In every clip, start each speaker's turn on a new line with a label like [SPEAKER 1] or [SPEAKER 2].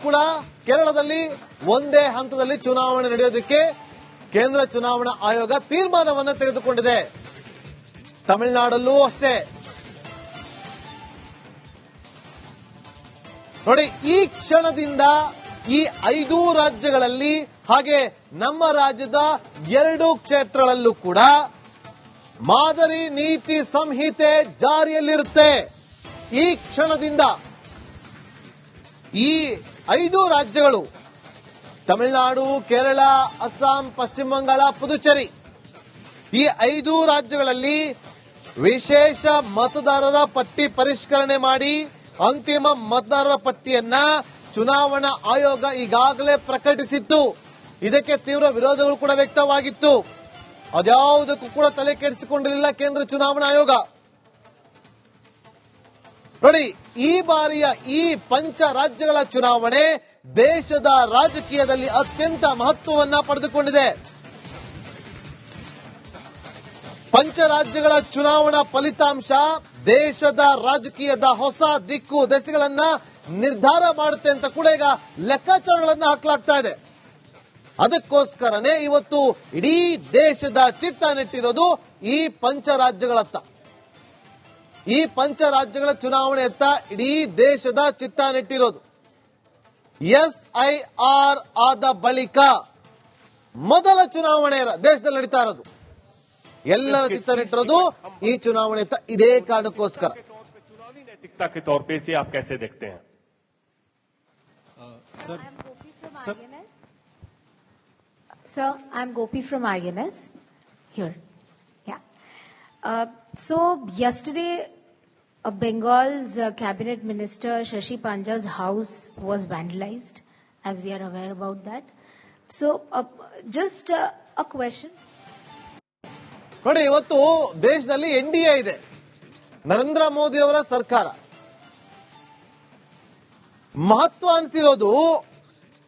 [SPEAKER 1] ಕೂಡ ಕೇರಳದಲ್ಲಿ ಒಂದೇ ಹಂತದಲ್ಲಿ ಚುನಾವಣೆ ನಡೆಯೋದಕ್ಕೆ ಕೇಂದ್ರ ಚುನಾವಣಾ ಆಯೋಗ ತೀರ್ಮಾನವನ್ನು ತೆಗೆದುಕೊಂಡಿದೆ. ತಮಿಳುನಾಡಲ್ಲೂ ಅಷ್ಟೇ. ನೋಡಿ, ಈ ಕ್ಷಣದಿಂದ ಈ 5 ರಾಜ್ಯಗಳಲ್ಲಿ ಹಾಗೆ ನಮ್ಮ ರಾಜ್ಯದ 2 ಕ್ಷೇತ್ರಗಳಲ್ಲೂ ಕೂಡ ಮಾದರಿ ನೀತಿ ಸಂಹಿತೆ ಜಾರಿಯಲ್ಲಿರುತ್ತೆ. ಈ ಕ್ಷಣದಿಂದ ಈ 5 ರಾಜ್ಯಗಳು ತಮಿಳುನಾಡು, ಕೇರಳ, ಅಸ್ಸಾಂ, ಪಶ್ಚಿಮ ಬಂಗಾಳ, ಪುದುಚೇರಿ ಈ 5 ರಾಜ್ಯಗಳಲ್ಲಿ ವಿಶೇಷ ಮತದಾರರ ಪಟ್ಟಿ ಪರಿಷ್ಕರಣೆ ಮಾಡಿ ಅಂತಿಮ ಮತದಾರರ ಪಟ್ಟಿಯನ್ನ ಚುನಾವಣಾ ಆಯೋಗ ಈಗಾಗಲೇ ಪ್ರಕಟಿಸಿತ್ತು. ಇದಕ್ಕೆ ತೀವ್ರ ವಿರೋಧಗಳು ಕೂಡ ವ್ಯಕ್ತವಾಗಿತ್ತು. ಅದ್ಯಾವುದಕ್ಕೂ ಕೂಡ ತಲೆ ಕೆಡಿಸಿಕೊಂಡಿರಲಿಲ್ಲ ಕೇಂದ್ರ ಚುನಾವಣಾ ಆಯೋಗ. ನೋಡಿ, ಈ ಬಾರಿಯ ಈ ಪಂಚ ರಾಜ್ಯಗಳ ಚುನಾವಣೆ ದೇಶದ ರಾಜಕೀಯದಲ್ಲಿ ಅತ್ಯಂತ ಮಹತ್ವವನ್ನ ಪಡೆದುಕೊಂಡಿದೆ. ಪಂಚ ರಾಜ್ಯಗಳ ಚುನಾವಣಾ ಫಲಿತಾಂಶ ದೇಶದ ರಾಜಕೀಯದ ಹೊಸ ದಿಕ್ಕು ದೆಸೆಗಳನ್ನ ನಿರ್ಧಾರ ಮಾಡುತ್ತೆ ಅಂತ ಕೂಡ ಈಗ ಲೆಕ್ಕಾಚಾರಗಳನ್ನ ಹಾಕಲಾಗ್ತಾ ಇದೆ. ಅದಕ್ಕೋಸ್ಕರನೇ ಇವತ್ತು ಇಡೀ ದೇಶದ ಚಿತ್ತ ನೆಟ್ಟಿರೋದು ಈ ಪಂಚ ರಾಜ್ಯಗಳತ್ತ. ಈ ಪಂಚ ರಾಜ್ಯಗಳ ಚುನಾವಣೆಯತ್ತ ಇಡೀ ದೇಶದ ಚಿತ್ತ ನೆಟ್ಟಿರೋದು. SIR ಆದ ಬಳಿಕ ಮೊದಲ ಚುನಾವಣೆ ದೇಶದಲ್ಲಿ ನಡೀತಾ ಇರೋದು. ಎಲ್ಲರ ಚಿತ್ತ ನೆಟ್ಟಿರೋದು ಈ ಚುನಾವಣೆಯತ್ತ. ಇದೇ ಕಾರಣಕ್ಕೋಸ್ಕರ
[SPEAKER 2] चुनावी नैतिकता के तौर पे इसे आप कैसे देखते हैं?
[SPEAKER 3] Sir, I'm Gopi from INS. Here. Yeah. So, yesterday, Bengal's cabinet minister Shashi Panja's house was vandalized, as we are aware about that. So, just a question.
[SPEAKER 1] ನೋಡಿ, ಇವತ್ತು ದೇಶದಲ್ಲಿ NDA ಇದೆ, ನರೇಂದ್ರ ಮೋದಿ ಅವರ ಸರ್ಕಾರ. ಮಹತ್ವ ಅನಿಸಿರೋದು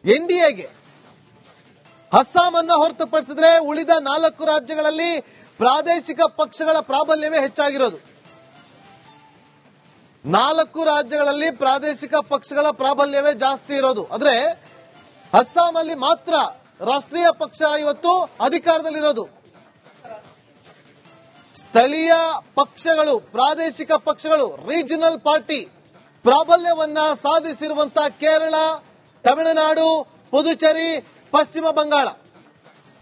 [SPEAKER 1] NDAಗೆ. ಅಸ್ಸಾಂ ಅನ್ನ ಹೊರತುಪಡಿಸಿದ್ರೆ ಉಳಿದ 4 ರಾಜ್ಯಗಳಲ್ಲಿ ಪ್ರಾದೇಶಿಕ ಪಕ್ಷಗಳ ಪ್ರಾಬಲ್ಯವೇ ಹೆಚ್ಚಾಗಿರೋದು. 4 ರಾಜ್ಯಗಳಲ್ಲಿ ಪ್ರಾದೇಶಿಕ ಪಕ್ಷಗಳ ಪ್ರಾಬಲ್ಯವೇ ಜಾಸ್ತಿ ಇರೋದು. ಆದ್ರೆ ಅಸ್ಸಾಂ ಅಲ್ಲಿ ಮಾತ್ರ ರಾಷ್ಟ್ರೀಯ ಪಕ್ಷ ಇವತ್ತು ಅಧಿಕಾರದಲ್ಲಿರೋದು. ಸ್ಥಳೀಯ ಪಕ್ಷಗಳು, ಪ್ರಾದೇಶಿಕ ಪಕ್ಷಗಳು, ರೀಜನಲ್ ಪಾರ್ಟಿ ಪ್ರಾಬಲ್ಯವನ್ನ ಸಾಧಿಸಿರುವಂತಹ ಕೇರಳ, ತಮಿಳುನಾಡು, ಪುದುಚೇರಿ, ಪಶ್ಚಿಮ ಬಂಗಾಳ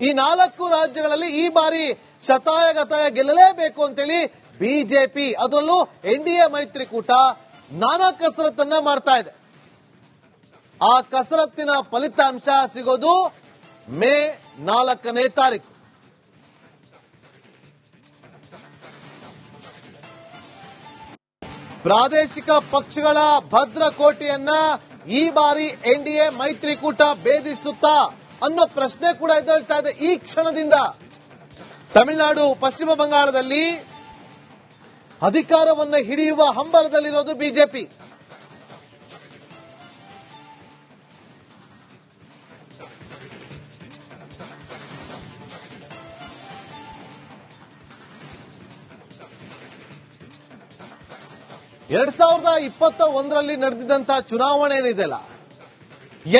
[SPEAKER 1] ಈ 4 ರಾಜ್ಯಗಳಲ್ಲಿ ಈ ಬಾರಿ ಶತಾಯಗತಾಯ ಗೆಲ್ಲಲೇಬೇಕು ಅಂತೇಳಿ ಬಿಜೆಪಿ, ಅದರಲ್ಲೂ NDA ಮೈತ್ರಿಕೂಟ ನಾನಾ ಕಸರತ್ತನ್ನ ಮಾಡ್ತಾ ಇದೆ. ಆ ಕಸರತ್ತಿನ ಫಲಿತಾಂಶ ಸಿಗೋದು ಮೇ 4ನೇ ತಾರೀಕು. ಪ್ರಾದೇಶಿಕ ಪಕ್ಷಗಳ ಭದ್ರಕೋಟೆಯನ್ನ ಈ ಬಾರಿ NDA ಮೈತ್ರಿಕೂಟ ಭೇದಿಸುತ್ತಾ ಅನ್ನೋ ಪ್ರಶ್ನೆ ಕೂಡ ಎದ್ದೇಳ್ತಾ ಇದೆ ಈ ಕ್ಷಣದಿಂದ. ತಮಿಳುನಾಡು, ಪಶ್ಚಿಮ ಬಂಗಾಳದಲ್ಲಿ ಅಧಿಕಾರವನ್ನ ಹಿಡಿಯುವ ಹಂಬಲದಲ್ಲಿರೋದು ಬಿಜೆಪಿ. ಎರಡ್ 2021ರಲ್ಲಿ ನಡೆದಿದ್ದಂತಹ ಚುನಾವಣೆ ಏನಿದೆಯಲ್ಲ,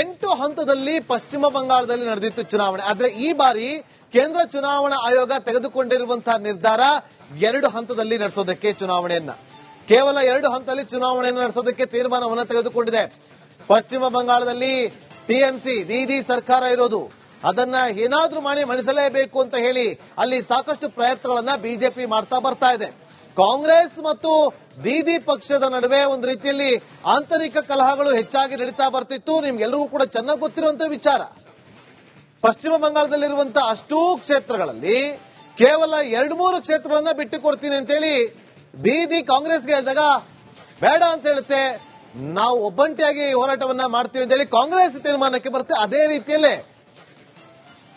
[SPEAKER 1] 8 ಹಂತದಲ್ಲಿ ಪಶ್ಚಿಮ ಬಂಗಾಳದಲ್ಲಿ ನಡೆದಿತ್ತು ಚುನಾವಣೆ. ಆದ್ರೆ ಈ ಬಾರಿ ಕೇಂದ್ರ ಚುನಾವಣಾ ಆಯೋಗ ತೆಗೆದುಕೊಂಡಿರುವಂತಹ ನಿರ್ಧಾರ 2 ಹಂತದಲ್ಲಿ ನಡೆಸೋದಕ್ಕೆ ಚುನಾವಣೆಯನ್ನ, ಕೇವಲ 2 ಹಂತದಲ್ಲಿ ಚುನಾವಣೆಯನ್ನು ನಡೆಸೋದಕ್ಕೆ ತೀರ್ಮಾನವನ್ನು ತೆಗೆದುಕೊಂಡಿದೆ. ಪಶ್ಚಿಮ ಬಂಗಾಳದಲ್ಲಿ TMC ದೀದಿ ಸರ್ಕಾರ ಇರೋದು, ಅದನ್ನ ಏನಾದ್ರೂ ಮಾಡಿ ಮಣಿಸಲೇಬೇಕು ಅಂತ ಹೇಳಿ ಅಲ್ಲಿ ಸಾಕಷ್ಟು ಪ್ರಯತ್ನಗಳನ್ನ ಬಿಜೆಪಿ ಮಾಡ್ತಾ ಬರ್ತಾ ಇದೆ. ಕಾಂಗ್ರೆಸ್ ಮತ್ತು ದೀದಿ ಪಕ್ಷದ ನಡುವೆ ಒಂದು ರೀತಿಯಲ್ಲಿ ಆಂತರಿಕ ಕಲಹಗಳು ಹೆಚ್ಚಾಗಿ ನಡೀತಾ ಬರ್ತಿತ್ತು. ನಿಮ್ಗೆಲ್ಲರಿಗೂ ಕೂಡ ಚೆನ್ನಾಗಿ ಗೊತ್ತಿರುವಂತಹ ವಿಚಾರ. ಪಶ್ಚಿಮ ಬಂಗಾಳದಲ್ಲಿರುವಂತಹ ಅಷ್ಟೂ ಕ್ಷೇತ್ರಗಳಲ್ಲಿ ಕೇವಲ 2-3 ಕ್ಷೇತ್ರಗಳನ್ನ ಬಿಟ್ಟು ಕೊಡ್ತೀನಿ ಅಂತ ಹೇಳಿ ದೀದಿ ಕಾಂಗ್ರೆಸ್ಗೆ ಹೇಳಿದಾಗ ಬೇಡ ಅಂತ ಹೇಳುತ್ತೆ. ನಾವು ಒಬ್ಬಂಟಿಯಾಗಿ ಹೋರಾಟವನ್ನ ಮಾಡ್ತೀವಿ ಅಂತ ಹೇಳಿ ಕಾಂಗ್ರೆಸ್ ತೀರ್ಮಾನಕ್ಕೆ ಬರುತ್ತೆ. ಅದೇ ರೀತಿಯಲ್ಲೇ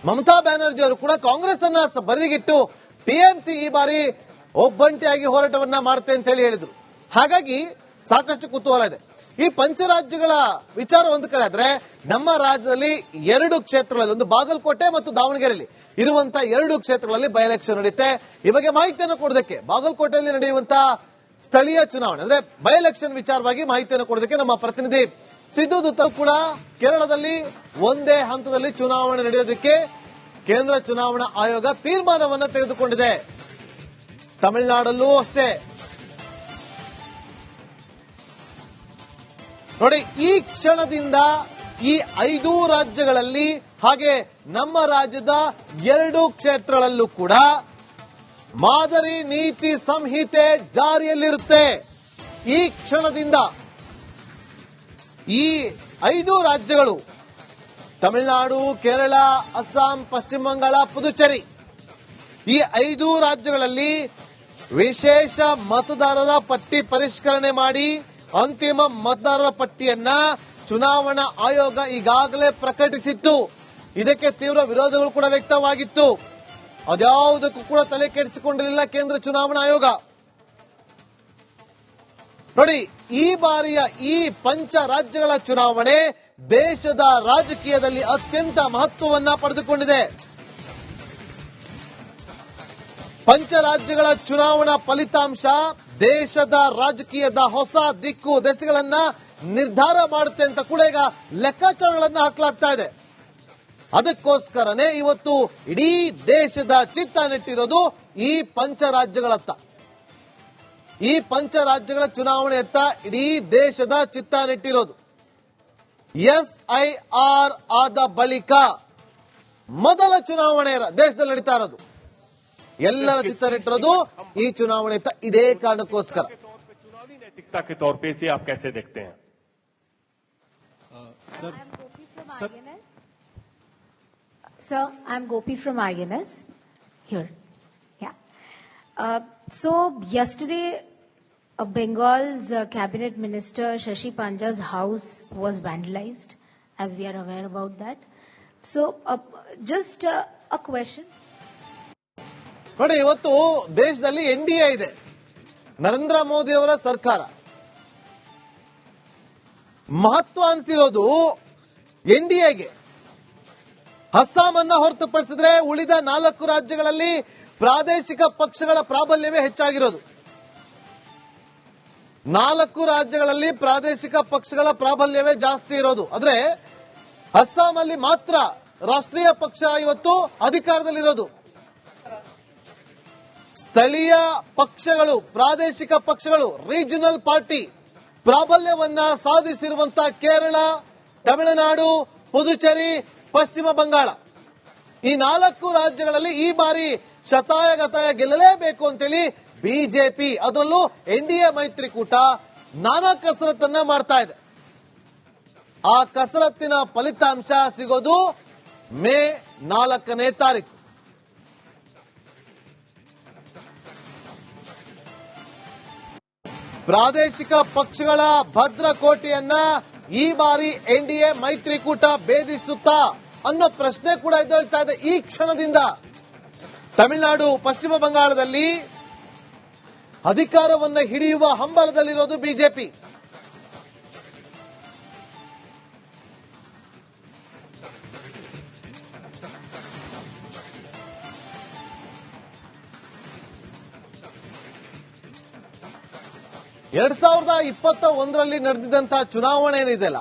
[SPEAKER 1] ಮಮತಾ ಬ್ಯಾನರ್ಜಿ ಅವರು ಕೂಡ ಕಾಂಗ್ರೆಸ್ ಅನ್ನ ಬದಿಗಿಟ್ಟು TMC ಈ ಬಾರಿ ಒಬ್ಬಂಟಿಯಾಗಿ ಹೋರಾಟವನ್ನ ಮಾಡುತ್ತೆ ಅಂತ ಹೇಳಿ ಹೇಳಿದ್ರು. ಹಾಗಾಗಿ ಸಾಕಷ್ಟು ಕುತೂಹಲ ಇದೆ. ಈ ಪಂಚರಾಜ್ಯಗಳ ವಿಚಾರ ಒಂದು ಕಡೆ ಆದ್ರೆ, ನಮ್ಮ ರಾಜ್ಯದಲ್ಲಿ 2 ಕ್ಷೇತ್ರಗಳಲ್ಲಿ, ಒಂದು ಬಾಗಲಕೋಟೆ ಮತ್ತು ದಾವಣಗೆರೆಯಲ್ಲಿ ಇರುವಂತಹ 2 ಕ್ಷೇತ್ರಗಳಲ್ಲಿ ಬೈ ಎಲೆಕ್ಷನ್ ನಡೆಯುತ್ತೆ. ಈ ಬಗ್ಗೆ ಮಾಹಿತಿಯನ್ನು ಕೊಡೋದಕ್ಕೆ ಬಾಗಲಕೋಟೆಯಲ್ಲಿ ನಡೆಯುವಂತಹ ಸ್ಥಳೀಯ ಚುನಾವಣೆ ಅಂದ್ರೆ ಬೈ ಎಲೆಕ್ಷನ್ ವಿಚಾರವಾಗಿ ಮಾಹಿತಿಯನ್ನು ಕೊಡೋದಕ್ಕೆ ನಮ್ಮ ಪ್ರತಿನಿಧಿ ಸಿದ್ದು ಕೂಡ ಕೇರಳದಲ್ಲಿ ಒಂದೇ ಹಂತದಲ್ಲಿ ಚುನಾವಣೆ ನಡೆಯೋದಕ್ಕೆ ಕೇಂದ್ರ ಚುನಾವಣಾ ಆಯೋಗ ತೀರ್ಮಾನವನ್ನು ತೆಗೆದುಕೊಂಡಿದೆ. ತಮಿಳುನಾಡಲ್ಲೂ ಅಷ್ಟೇ. ನೋಡಿ, ಈ ಕ್ಷಣದಿಂದ ಈ 5 ರಾಜ್ಯಗಳಲ್ಲಿ ಹಾಗೆ ನಮ್ಮ ರಾಜ್ಯದ 2 ಕ್ಷೇತ್ರಗಳಲ್ಲೂ ಕೂಡ ಮಾದರಿ ನೀತಿ ಸಂಹಿತೆ ಜಾರಿಯಲ್ಲಿರುತ್ತೆ. ಈ ಕ್ಷಣದಿಂದ ಈ 5 ರಾಜ್ಯಗಳು ತಮಿಳುನಾಡು, ಕೇರಳ, ಅಸ್ಸಾಂ, ಪಶ್ಚಿಮ ಬಂಗಾಳ, ಪುದುಚೇರಿ ಈ 5 ರಾಜ್ಯಗಳಲ್ಲಿ ವಿಶೇಷ ಮತದಾರರ ಪಟ್ಟಿ ಪರಿಷ್ಕರಣೆ ಮಾಡಿ ಅಂತಿಮ ಮತದಾರರ ಪಟ್ಟಿಯನ್ನ ಚುನಾವಣಾ ಆಯೋಗ ಈಗಾಗಲೇ ಪ್ರಕಟಿಸಿತ್ತು. ಇದಕ್ಕೆ ತೀವ್ರ ವಿರೋಧಗಳು ಕೂಡ ವ್ಯಕ್ತವಾಗಿತ್ತು. ಅದ್ಯಾವುದಕ್ಕೂ ಕೂಡ ತಲೆ ಕೆಡಿಸಿಕೊಂಡಿರಲಿಲ್ಲ ಕೇಂದ್ರ ಚುನಾವಣಾ ಆಯೋಗ. ನೋಡಿ, ಈ ಬಾರಿಯ ಈ ಪಂಚ ರಾಜ್ಯಗಳ ಚುನಾವಣೆ ದೇಶದ ರಾಜಕೀಯದಲ್ಲಿ ಅತ್ಯಂತ ಮಹತ್ವವನ್ನ ಪಡೆದುಕೊಂಡಿದೆ. ಪಂಚ ರಾಜ್ಯಗಳ ಚುನಾವಣಾ ಫಲಿತಾಂಶ ದೇಶದ ರಾಜಕೀಯದ ಹೊಸ ದಿಕ್ಕು ದೆಸೆಗಳನ್ನ ನಿರ್ಧಾರ ಮಾಡುತ್ತೆ ಅಂತ ಕೂಡ ಈಗ ಲೆಕ್ಕಾಚಾರಗಳನ್ನ ಹಾಕಲಾಗ್ತಾ ಇದೆ. ಅದಕ್ಕೋಸ್ಕರನೇ ಇವತ್ತು ಇಡೀ ದೇಶದ ಚಿತ್ತ ನೆಟ್ಟಿರೋದು ಈ ಪಂಚ ರಾಜ್ಯಗಳತ್ತ. ಈ ಪಂಚ ರಾಜ್ಯಗಳ ಚುನಾವಣೆಯತ್ತ ಇಡೀ ದೇಶದ ಚಿತ್ತ ನೆಟ್ಟಿರೋದು. SIR ಆದ ಬಳಿಕ ಮೊದಲ ಚುನಾವಣೆ ದೇಶದಲ್ಲಿ ನಡೀತಾ ಇರೋದು. ಎಲ್ಲರ ಚಿತ್ತ ನೆಟ್ಟಿರೋದು ಈ ಚುನಾವಣೆಯತ್ತ. ಇದೇ ಕಾರಣಕ್ಕೋಸ್ಕರ
[SPEAKER 2] चुनावी नैतिकता के तौर पे इसे आप कैसे देखते हैं?
[SPEAKER 3] Sir, I'm Gopi from INS. Here. Yeah. So yesterday, Bengal's cabinet minister Shashi Panja's house was vandalized, as we are aware about that. So, just a question.
[SPEAKER 1] ನೋಡಿ, ಇವತ್ತು ದೇಶದಲ್ಲಿ NDA ಇದೆ, ನರೇಂದ್ರ ಮೋದಿ ಅವರ ಸರ್ಕಾರ. ಮಹತ್ವ ಅನಿಸಿರೋದು NDAಗೆ. ಅಸ್ಸಾಂ ಅನ್ನ ಹೊರತುಪಡಿಸಿದ್ರೆ ಉಳಿದ 4 ರಾಜ್ಯಗಳಲ್ಲಿ ಪ್ರಾದೇಶಿಕ ಪಕ್ಷಗಳ ಪ್ರಾಬಲ್ಯವೇ ಹೆಚ್ಚಾಗಿರೋದು. 4 ರಾಜ್ಯಗಳಲ್ಲಿ ಪ್ರಾದೇಶಿಕ ಪಕ್ಷಗಳ ಪ್ರಾಬಲ್ಯವೇ ಜಾಸ್ತಿ ಇರೋದು. ಆದ್ರೆ ಅಸ್ಸಾಂ ಅಲ್ಲಿ ಮಾತ್ರ ರಾಷ್ಟ್ರೀಯ ಪಕ್ಷ ಇವತ್ತು ಅಧಿಕಾರದಲ್ಲಿರೋದು. ಸ್ಥಳೀಯ ಪಕ್ಷಗಳು, ಪ್ರಾದೇಶಿಕ ಪಕ್ಷಗಳು, ರೀಜನಲ್ ಪಾರ್ಟಿ ಪ್ರಾಬಲ್ಯವನ್ನ ಸಾಧಿಸಿರುವಂತಹ ಕೇರಳ, ತಮಿಳುನಾಡು, ಪುದುಚೇರಿ, ಪಶ್ಚಿಮ ಬಂಗಾಳ ಈ 4 ರಾಜ್ಯಗಳಲ್ಲಿ ಈ ಬಾರಿ ಶತಾಯಗತಾಯ ಗೆಲ್ಲಲೇಬೇಕು ಅಂತೇಳಿ ಬಿಜೆಪಿ, ಅದರಲ್ಲೂ NDA ಮೈತ್ರಿಕೂಟ ನಾನಾ ಕಸರತ್ತನ್ನ ಮಾಡ್ತಾ ಇದೆ. ಆ ಕಸರತ್ತಿನ ಫಲಿತಾಂಶ ಸಿಗೋದು ಮೇ 4ನೇ ತಾರೀಕು. ಪ್ರಾದೇಶಿಕ ಪಕ್ಷಗಳ ಭದ್ರಕೋಟೆಯನ್ನ ಈ ಬಾರಿ NDA ಮೈತ್ರಿಕೂಟ ಭೇದಿಸುತ್ತಾ ಅನ್ನೋ ಪ್ರಶ್ನೆ ಕೂಡ ಎದ್ದೇಳ್ತಾ ಇದೆ ಈ ಕ್ಷಣದಿಂದ. ತಮಿಳುನಾಡು, ಪಶ್ಚಿಮ ಬಂಗಾಳದಲ್ಲಿ ಅಧಿಕಾರವನ್ನ ಹಿಡಿಯುವ ಹಂಬಲದಲ್ಲಿರೋದು ಬಿಜೆಪಿ. ಎರಡ್ 2021ರಲ್ಲಿ ನಡೆದಿದ್ದಂತಹ ಚುನಾವಣೆ ಏನಿದೆಯಲ್ಲ,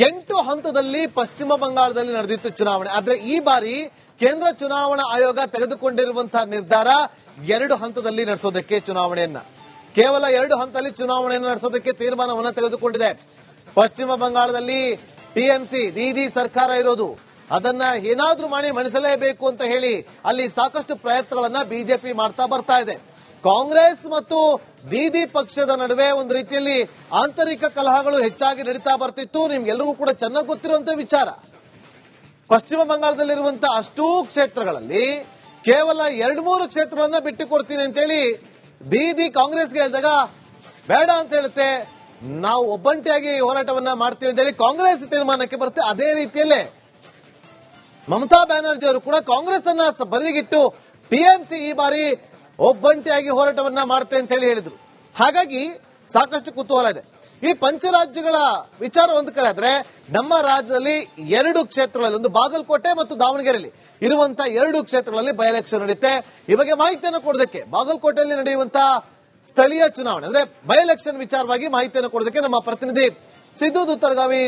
[SPEAKER 1] 8 ಹಂತದಲ್ಲಿ ಪಶ್ಚಿಮ ಬಂಗಾಳದಲ್ಲಿ ನಡೆದಿತ್ತು ಚುನಾವಣೆ. ಆದ್ರೆ ಈ ಬಾರಿ ಕೇಂದ್ರ ಚುನಾವಣಾ ಆಯೋಗ ತೆಗೆದುಕೊಂಡಿರುವಂತಹ ನಿರ್ಧಾರ 2 ಹಂತದಲ್ಲಿ ನಡೆಸೋದಕ್ಕೆ ಚುನಾವಣೆಯನ್ನ, ಕೇವಲ 2 ಹಂತದಲ್ಲಿ ಚುನಾವಣೆಯನ್ನು ನಡೆಸೋದಕ್ಕೆ ತೀರ್ಮಾನವನ್ನು ತೆಗೆದುಕೊಂಡಿದೆ. ಪಶ್ಚಿಮ ಬಂಗಾಳದಲ್ಲಿ TMC ದೀದಿ ಸರ್ಕಾರ ಇರೋದು, ಅದನ್ನ ಏನಾದ್ರೂ ಮಾಡಿ ಮಣಿಸಲೇಬೇಕು ಅಂತ ಹೇಳಿ ಅಲ್ಲಿ ಸಾಕಷ್ಟು ಪ್ರಯತ್ನಗಳನ್ನ ಬಿಜೆಪಿ ಮಾಡ್ತಾ ಬರ್ತಾ ಇದೆ. ಕಾಂಗ್ರೆಸ್ ಮತ್ತು ದೀದಿ ಪಕ್ಷದ ನಡುವೆ ಒಂದು ರೀತಿಯಲ್ಲಿ ಆಂತರಿಕ ಕಲಹಗಳು ಹೆಚ್ಚಾಗಿ ನಡೀತಾ ಬರ್ತಿತ್ತು. ನಿಮ್ಗೆಲ್ಲರಿಗೂ ಕೂಡ ಚೆನ್ನಾಗಿ ಗೊತ್ತಿರುವಂತಹ ವಿಚಾರ. ಪಶ್ಚಿಮ ಬಂಗಾಳದಲ್ಲಿರುವಂತಹ ಅಷ್ಟೂ ಕ್ಷೇತ್ರಗಳಲ್ಲಿ ಕೇವಲ 2-3 ಕ್ಷೇತ್ರಗಳನ್ನ ಬಿಟ್ಟು ಕೊಡ್ತೀನಿ ಅಂತೇಳಿ ದೀದಿ ಕಾಂಗ್ರೆಸ್ಗೆ ಹೇಳಿದಾಗ ಬೇಡ ಅಂತ ಹೇಳುತ್ತೆ. ನಾವು ಒಬ್ಬಂಟಿಯಾಗಿ ಹೋರಾಟವನ್ನ ಮಾಡ್ತೀವಿ ಅಂತ ಹೇಳಿ ಕಾಂಗ್ರೆಸ್ ತೀರ್ಮಾನಕ್ಕೆ ಬರುತ್ತೆ. ಅದೇ ರೀತಿಯಲ್ಲೇ ಮಮತಾ ಬ್ಯಾನರ್ಜಿ ಅವರು ಕೂಡ ಕಾಂಗ್ರೆಸ್ ಅನ್ನ ಬದಿಗಿಟ್ಟು TMC ಈ ಬಾರಿ ಒಬ್ಬಂಟಿಯಾಗಿ ಹೋರಾಟವನ್ನ ಮಾಡುತ್ತೆ ಅಂತ ಹೇಳಿ ಹೇಳಿದ್ರು. ಹಾಗಾಗಿ ಸಾಕಷ್ಟು ಕುತೂಹಲ ಇದೆ. ಈ ಪಂಚರಾಜ್ಯಗಳ ವಿಚಾರ ಒಂದು ಕಡೆ ಆದ್ರೆ, ನಮ್ಮ ರಾಜ್ಯದಲ್ಲಿ 2 ಕ್ಷೇತ್ರಗಳಲ್ಲಿ, ಒಂದು ಬಾಗಲಕೋಟೆ ಮತ್ತು ದಾವಣಗೆರೆಯಲ್ಲಿ ಇರುವಂತಹ 2 ಕ್ಷೇತ್ರಗಳಲ್ಲಿ ಬೈ ಎಲೆಕ್ಷನ್ ನಡೆಯುತ್ತೆ. ಈ ಬಗ್ಗೆ ಮಾಹಿತಿಯನ್ನು ಕೊಡೋದಕ್ಕೆ ಬಾಗಲಕೋಟೆಯಲ್ಲಿ ನಡೆಯುವಂತಹ ಸ್ಥಳೀಯ ಚುನಾವಣೆ ಅಂದ್ರೆ ಬೈ ಎಲೆಕ್ಷನ್ ವಿಚಾರವಾಗಿ ಮಾಹಿತಿಯನ್ನು ಕೊಡೋದಕ್ಕೆ ನಮ್ಮ ಪ್ರತಿನಿಧಿ ಸಿದ್ದು ದುತ್ತರಗಾವಿ